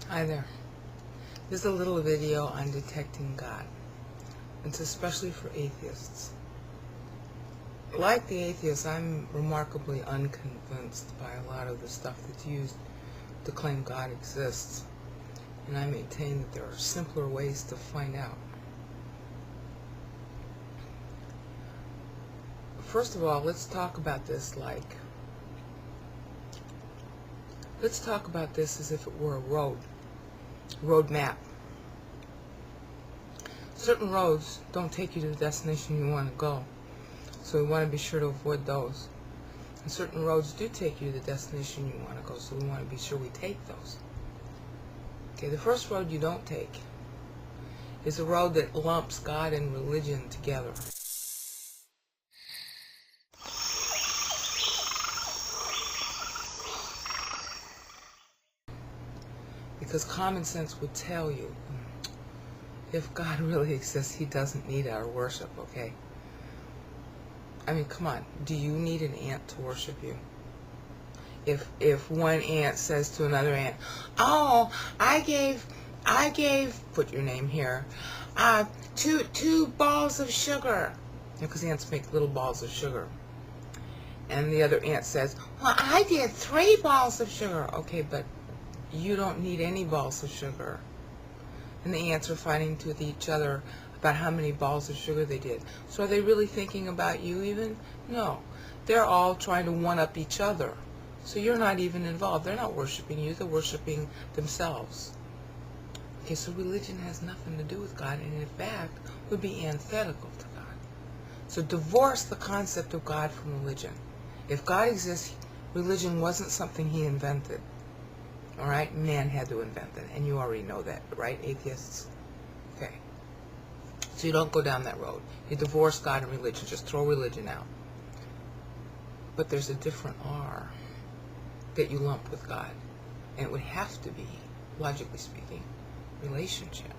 Hi there. This is a little video on detecting God. It's especially for atheists. Like the atheists, I'm remarkably unconvinced by a lot of the stuff that's used to claim God exists. And I maintain that there are simpler ways to find out. First of all, let's talk about this as if it were a road map. Certain roads don't take you to the destination you want to go, so we want to be sure to avoid those. And certain roads do take you to the destination you want to go, so we want to be sure we take those. Okay, the first road you don't take is a road that lumps God and religion together. Because common sense would tell you, if God really exists, He doesn't need our worship, okay? I mean, come on, do you need an ant to worship you? If one ant says to another ant, oh, I gave, put your name here, two balls of sugar, because ants make little balls of sugar. And the other ant says, well, I did 3 balls of sugar. Okay, but you don't need any balls of sugar. And the ants are fighting with each other about how many balls of sugar they did. So are they really thinking about you even? No. They're all trying to one-up each other. So you're not even involved. They're not worshiping you. They're worshiping themselves. Okay, so religion has nothing to do with God, and in fact would be antithetical to God. So divorce the concept of God from religion. If God exists, religion wasn't something He invented. All right? Man had to invent it, and you already know that, right, atheists? Okay. So you don't go down that road. You divorce God and religion. Just throw religion out. But there's a different R that you lump with God. And it would have to be, logically speaking, relationship.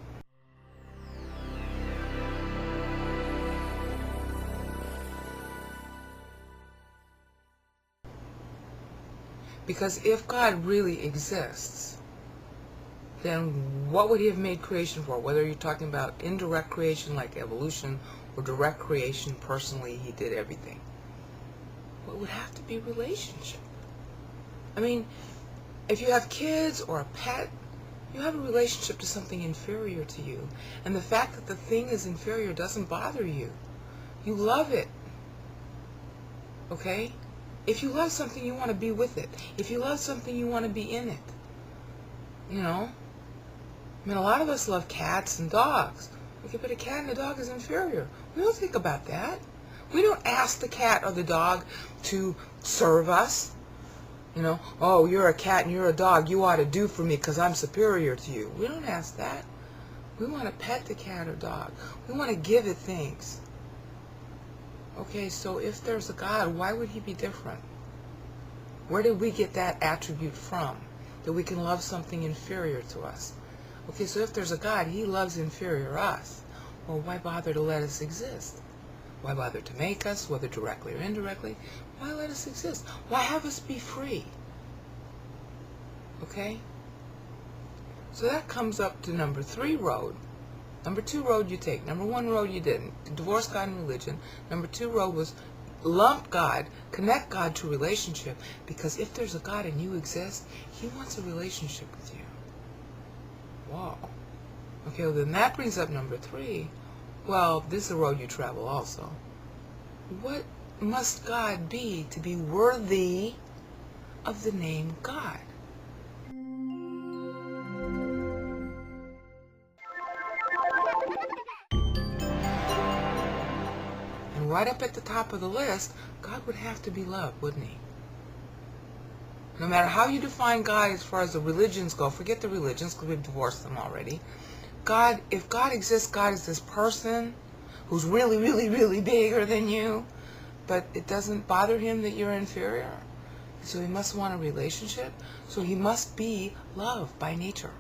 Because if God really exists, then what would He have made creation for? Whether you're talking about indirect creation like evolution or direct creation, personally, He did everything. Well, it would have to be relationship. I mean, if you have kids or a pet, you have a relationship to something inferior to you. And the fact that the thing is inferior doesn't bother you. You love it. Okay? If you love something, you want to be with it. If you love something, you want to be in it. You know? I mean, a lot of us love cats and dogs. Okay, but a cat and a dog is inferior. We don't think about that. We don't ask the cat or the dog to serve us. You know, oh, you're a cat and you're a dog. You ought to do for me because I'm superior to you. We don't ask that. We want to pet the cat or dog. We want to give it things. Okay, so if there's a God, why would He be different? Where did we get that attribute from? That we can love something inferior to us? Okay, so if there's a God, He loves inferior us. Well, why bother to let us exist? Why bother to make us, whether directly or indirectly? Why let us exist? Why have us be free? Okay? So that comes up to number 3 road. Number 2 road you take. Number 1 road you didn't. Divorce God and religion. Number 2 road was lump God, connect God to relationship, because if there's a God and you exist, He wants a relationship with you. Wow. Okay, well then that brings up number 3. Well, this is a road you travel also. What must God be to be worthy of the name God? And right up at the top of the list, God would have to be love, wouldn't He? No matter how you define God as far as the religions go, forget the religions because we've divorced them already. God, if God exists, God is this person who's really, really, really bigger than you, but it doesn't bother Him that you're inferior. So He must want a relationship. So He must be love by nature.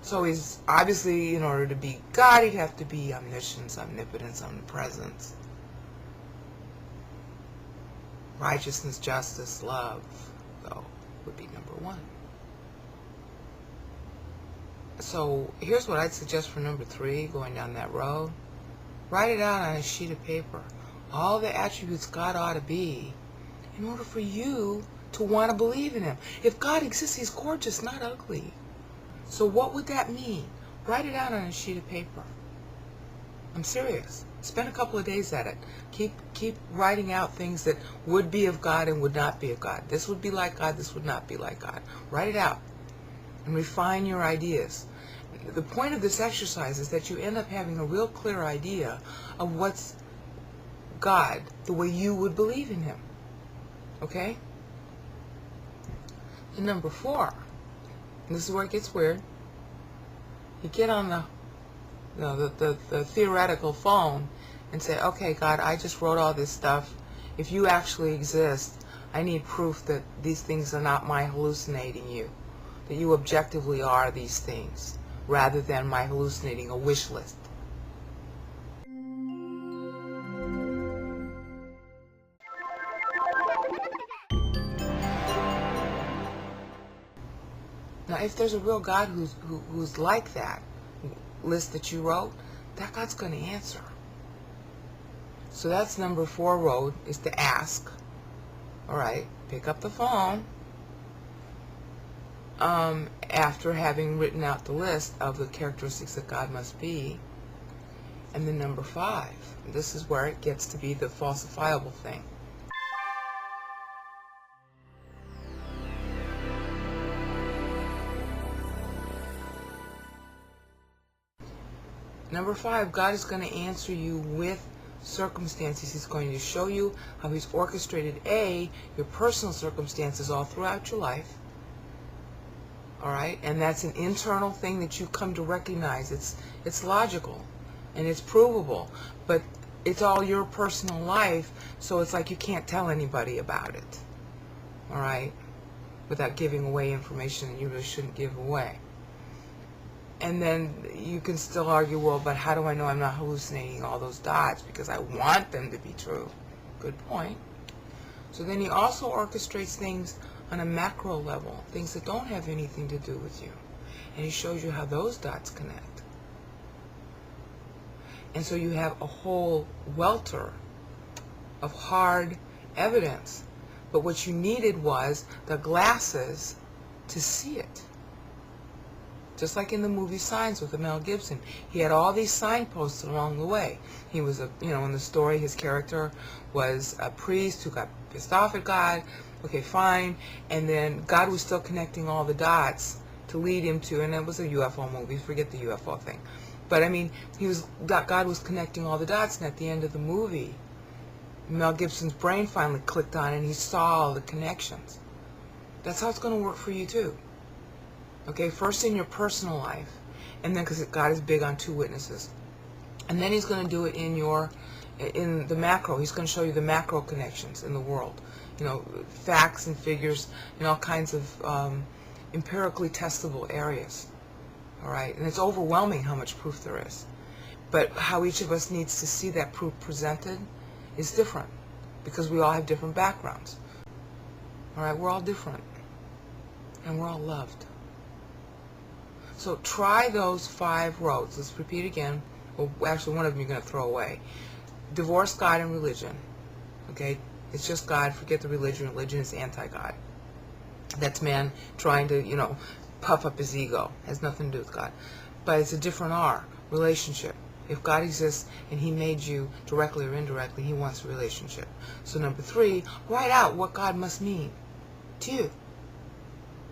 So he's obviously, in order to be God, he'd have to be omniscience, omnipotence, omnipresence, righteousness, justice, love, though, would be number one. So here's what I'd suggest for number 3, going down that road. Write it out on a sheet of paper. All the attributes God ought to be in order for you to want to believe in him. If God exists, he's gorgeous, not ugly. So what would that mean? Write it out on a sheet of paper. I'm serious. Spend a couple of days at it. Keep writing out things that would be of God and would not be of God. This would be like God, this would not be like God. Write it out and refine your ideas. The point of this exercise is that you end up having a real clear idea of what's God, the way you would believe in him. Okay? And number 4, and this is where it gets weird. You get on the theoretical phone and say, okay, God, I just wrote all this stuff. If you actually exist, I need proof that these things are not my hallucinating you, that you objectively are these things, rather than my hallucinating a wish list. Now, if there's a real God who's like that list that you wrote, that God's going to answer. So that's number 4 road, is to ask. All right, pick up the phone after having written out the list of the characteristics that God must be. And then number 5, this is where it gets to be the falsifiable thing. Number 5, God is going to answer you with circumstances. He's going to show you how he's orchestrated your personal circumstances all throughout your life. All right? And that's an internal thing that you come to recognize. It's logical and it's provable, but it's all your personal life, so it's like you can't tell anybody about it. All right? Without giving away information that you really shouldn't give away. And then you can still argue, well, but how do I know I'm not hallucinating all those dots? Because I want them to be true. Good point. So then he also orchestrates things on a macro level, things that don't have anything to do with you. And he shows you how those dots connect. And so you have a whole welter of hard evidence. But what you needed was the glasses to see it. Just like in the movie Signs with Mel Gibson. He had all these signposts along the way. He was in the story, his character was a priest who got pissed off at God. Okay, fine. And then God was still connecting all the dots to lead him to, and it was a UFO movie, forget the UFO thing. But I mean, God was connecting all the dots, and at the end of the movie, Mel Gibson's brain finally clicked on, and he saw all the connections. That's how it's going to work for you too. Okay, first in your personal life, and then because God is big on 2 witnesses, and then he's going to do it in the macro. He's going to show you the macro connections in the world, facts and figures, all kinds of empirically testable areas. All right, and it's overwhelming how much proof there is, but how each of us needs to see that proof presented is different, because we all have different backgrounds. All right, we're all different, and we're all loved. So try those 5 roads. Let's repeat again. Well, actually, one of them you're going to throw away. Divorce God and religion. Okay? It's just God. Forget the religion. Religion is anti-God. That's man trying to, puff up his ego. Has nothing to do with God. But it's a different R. Relationship. If God exists and he made you directly or indirectly, he wants a relationship. So number 3, write out what God must mean to you.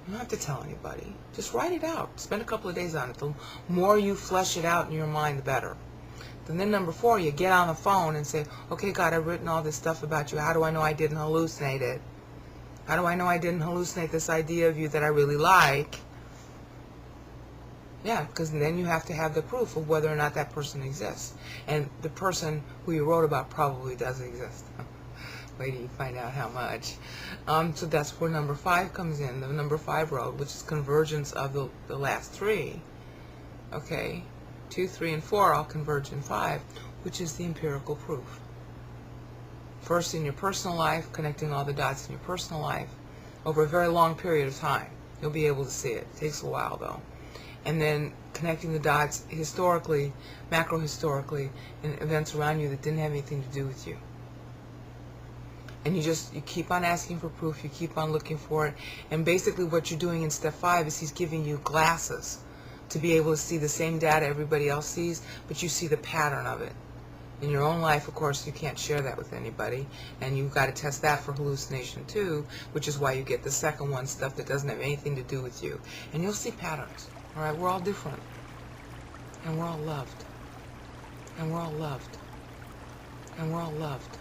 You don't have to tell anybody. Just write it out. Spend a couple of days on it. The more you flesh it out in your mind, the better. And then number 4, you get on the phone and say, okay, God, I've written all this stuff about you. How do I know I didn't hallucinate it? How do I know I didn't hallucinate this idea of you that I really like? Yeah, because then you have to have the proof of whether or not that person exists. And the person who you wrote about probably does exist. Wait till you find out how much. So that's where number 5 comes in, the number 5 road, which is convergence of the last 3. okay, 2, 3, and 4 all converge in 5, which is the empirical proof. First in your personal life, connecting all the dots in your personal life over a very long period of time. You'll be able to see it. It takes a while though. And then connecting the dots historically, macro-historically, in events around you that didn't have anything to do with you. And you keep on asking for proof, you keep on looking for it, and basically what you're doing in step 5 is he's giving you glasses to be able to see the same data everybody else sees, but you see the pattern of it. In your own life, of course, you can't share that with anybody, and you've got to test that for hallucination too, which is why you get the second one, stuff that doesn't have anything to do with you. And you'll see patterns. All right, we're all different, and we're all loved, and we're all loved, and we're all loved.